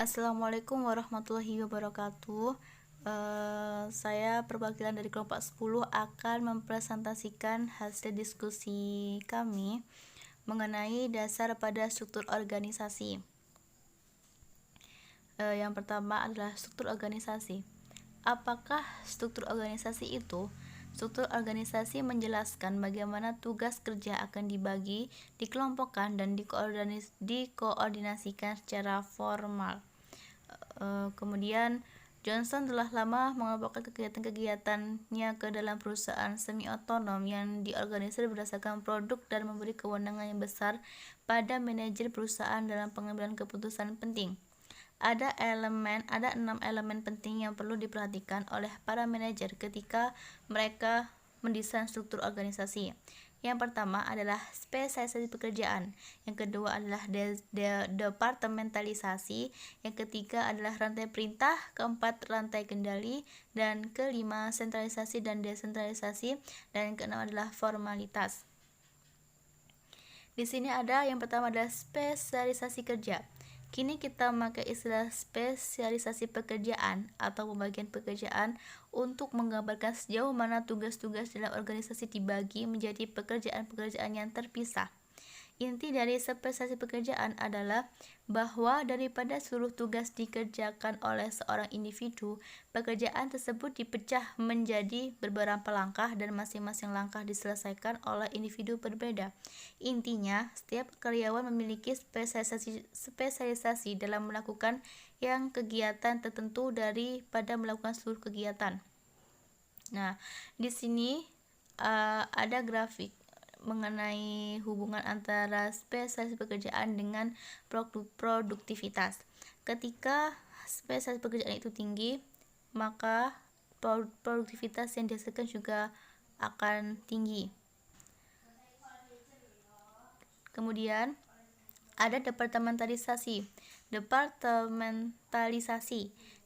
Assalamualaikum warahmatullahi wabarakatuh. Saya perwakilan dari kelompok 10 akan mempresentasikan hasil diskusi kami mengenai dasar pada struktur organisasi. Yang pertama adalah struktur organisasi. Apakah struktur organisasi itu? Struktur organisasi menjelaskan bagaimana tugas kerja akan dibagi, dikelompokkan, dan dikoordinasikan secara formal. Kemudian Johnson telah lama mengelompokkan kegiatan-kegiatannya ke dalam perusahaan semi-otonom yang diorganisir berdasarkan produk dan memberi kewenangan yang besar pada manajer perusahaan dalam pengambilan keputusan penting. Ada 6 elemen penting yang perlu diperhatikan oleh para manajer ketika mereka mendesain struktur organisasi. Yang pertama adalah spesialisasi pekerjaan, yang kedua adalah departementalisasi, yang ketiga adalah rantai perintah, keempat rantai kendali, dan kelima sentralisasi dan desentralisasi, dan yang keenam adalah formalitas. Di sini ada yang pertama adalah spesialisasi kerja. Kini kita memakai istilah spesialisasi pekerjaan atau pembagian pekerjaan untuk menggambarkan sejauh mana tugas-tugas dalam organisasi dibagi menjadi pekerjaan-pekerjaan yang terpisah. Inti dari spesialisasi pekerjaan adalah bahwa daripada seluruh tugas dikerjakan oleh seorang individu, pekerjaan tersebut dipecah menjadi beberapa langkah dan masing-masing langkah diselesaikan oleh individu berbeda. Intinya, setiap karyawan memiliki spesialisasi dalam melakukan yang kegiatan tertentu daripada melakukan seluruh kegiatan. Nah, di sini ada grafik mengenai hubungan antara spesialisasi pekerjaan dengan produktivitas. Ketika spesialisasi pekerjaan itu tinggi, maka produktivitas yang dihasilkan juga akan tinggi. Kemudian ada departementalisasi.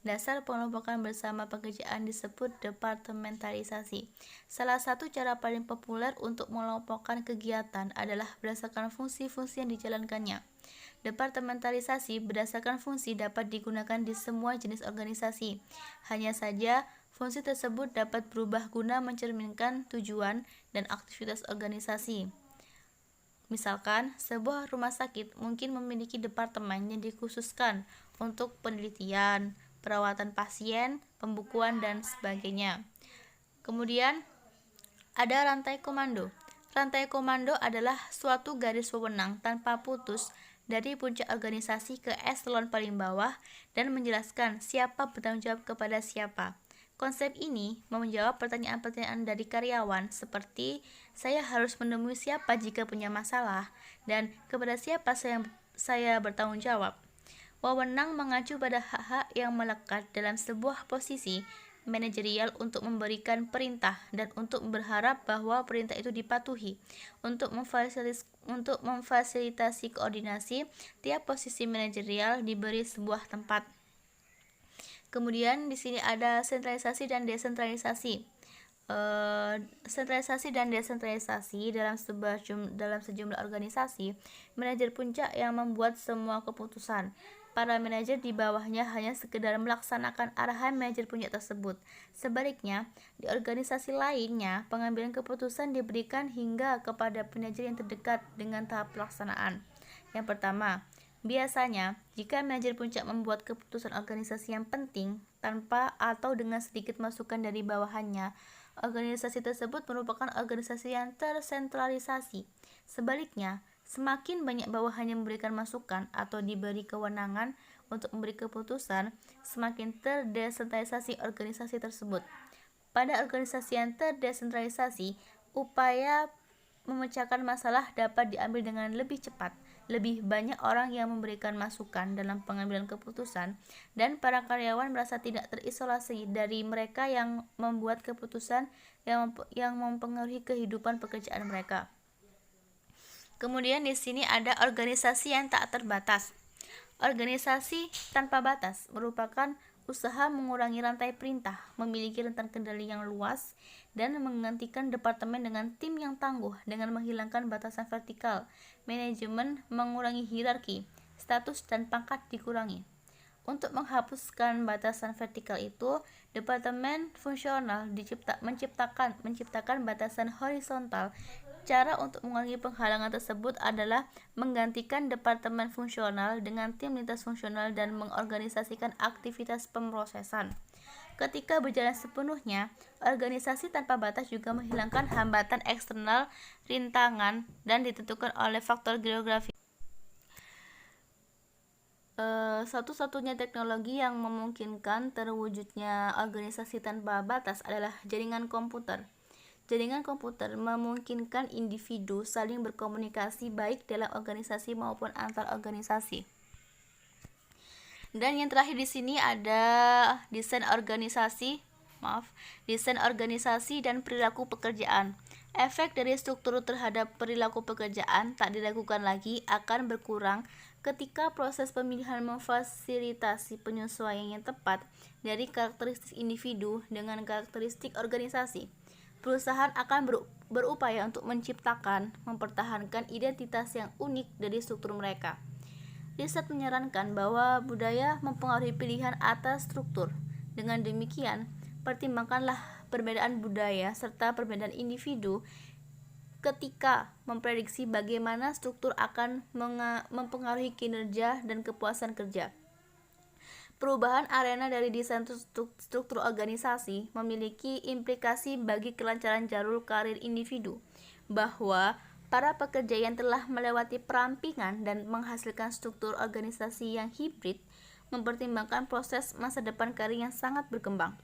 Dasar pengelompokan bersama pekerjaan disebut departementalisasi. Salah satu cara paling populer untuk mengelompokkan kegiatan adalah berdasarkan fungsi-fungsi yang dijalankannya. Departementalisasi berdasarkan fungsi dapat digunakan di semua jenis organisasi. Hanya saja, fungsi tersebut dapat berubah guna mencerminkan tujuan dan aktivitas organisasi. Misalkan, sebuah rumah sakit mungkin memiliki departemen yang dikhususkan untuk penelitian, perawatan pasien, pembukuan, dan sebagainya. Kemudian, ada rantai komando. Rantai komando adalah suatu garis wewenang tanpa putus dari puncak organisasi ke eselon paling bawah dan menjelaskan siapa bertanggung jawab kepada siapa. Konsep ini menjawab pertanyaan-pertanyaan dari karyawan seperti saya harus menemui siapa jika punya masalah dan kepada siapa saya bertanggung jawab. Wewenang mengacu pada hak-hak yang melekat dalam sebuah posisi manajerial untuk memberikan perintah dan untuk berharap bahwa perintah itu dipatuhi. Untuk memfasilitasi koordinasi, tiap posisi manajerial diberi sebuah tempat. Kemudian di sini ada sentralisasi dan desentralisasi. Sentralisasi dan desentralisasi dalam sejumlah organisasi, manajer puncak yang membuat semua keputusan. Para manajer di bawahnya hanya sekedar melaksanakan arahan manajer puncak tersebut. Sebaliknya, di organisasi lainnya, pengambilan keputusan diberikan hingga kepada manajer yang terdekat dengan tahap pelaksanaan. Yang pertama, biasanya, jika manajer puncak membuat keputusan organisasi yang penting tanpa atau dengan sedikit masukan dari bawahannya, organisasi tersebut merupakan organisasi yang tersentralisasi. Sebaliknya, semakin banyak bawahannya memberikan masukan atau diberi kewenangan untuk memberi keputusan, semakin terdesentralisasi organisasi tersebut. Pada organisasi yang terdesentralisasi, upaya memecahkan masalah dapat diambil dengan lebih cepat. Lebih banyak orang yang memberikan masukan dalam pengambilan keputusan, dan para karyawan merasa tidak terisolasi dari mereka yang membuat keputusan yang mempengaruhi kehidupan pekerjaan mereka. Kemudian di sini ada organisasi yang tak terbatas. Organisasi tanpa batas merupakan usaha mengurangi rantai perintah, memiliki rentang kendali yang luas, dan menggantikan departemen dengan tim yang tangguh dengan menghilangkan batasan vertikal. Manajemen mengurangi hierarki, status dan pangkat dikurangi. Untuk menghapuskan batasan vertikal itu, departemen fungsional menciptakan batasan horizontal. Cara untuk mengurangi penghalangan tersebut adalah menggantikan departemen fungsional dengan tim lintas fungsional dan mengorganisasikan aktivitas pemrosesan. Ketika berjalan sepenuhnya, organisasi tanpa batas juga menghilangkan hambatan eksternal, rintangan, dan ditentukan oleh faktor geografi. Satu-satunya teknologi yang memungkinkan terwujudnya organisasi tanpa batas adalah jaringan komputer. Jaringan komputer memungkinkan individu saling berkomunikasi baik dalam organisasi maupun antar organisasi. Dan yang terakhir di sini ada desain organisasi dan perilaku pekerjaan. Efek dari struktur terhadap perilaku pekerjaan tak diragukan lagi akan berkurang ketika proses pemilihan memfasilitasi penyesuaian yang tepat dari karakteristik individu dengan karakteristik organisasi. Perusahaan akan berupaya untuk mempertahankan identitas yang unik dari struktur mereka. Riset menyarankan bahwa budaya mempengaruhi pilihan atas struktur. Dengan demikian, pertimbangkanlah perbedaan budaya serta perbedaan individu ketika memprediksi bagaimana struktur akan mempengaruhi kinerja dan kepuasan kerja. Perubahan arena dari desain struktur organisasi memiliki implikasi bagi kelancaran jalur karir individu, bahwa para pekerja yang telah melewati perampingan dan menghasilkan struktur organisasi yang hibrid mempertimbangkan proses masa depan karir yang sangat berkembang.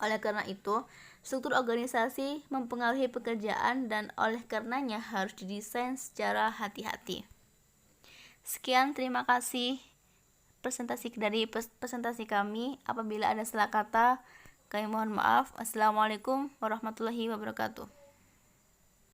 Oleh karena itu, struktur organisasi mempengaruhi pekerjaan dan oleh karenanya harus didesain secara hati-hati. Sekian, terima kasih presentasi kami. Apabila ada salah kata, kami mohon maaf. Assalamualaikum warahmatullahi wabarakatuh.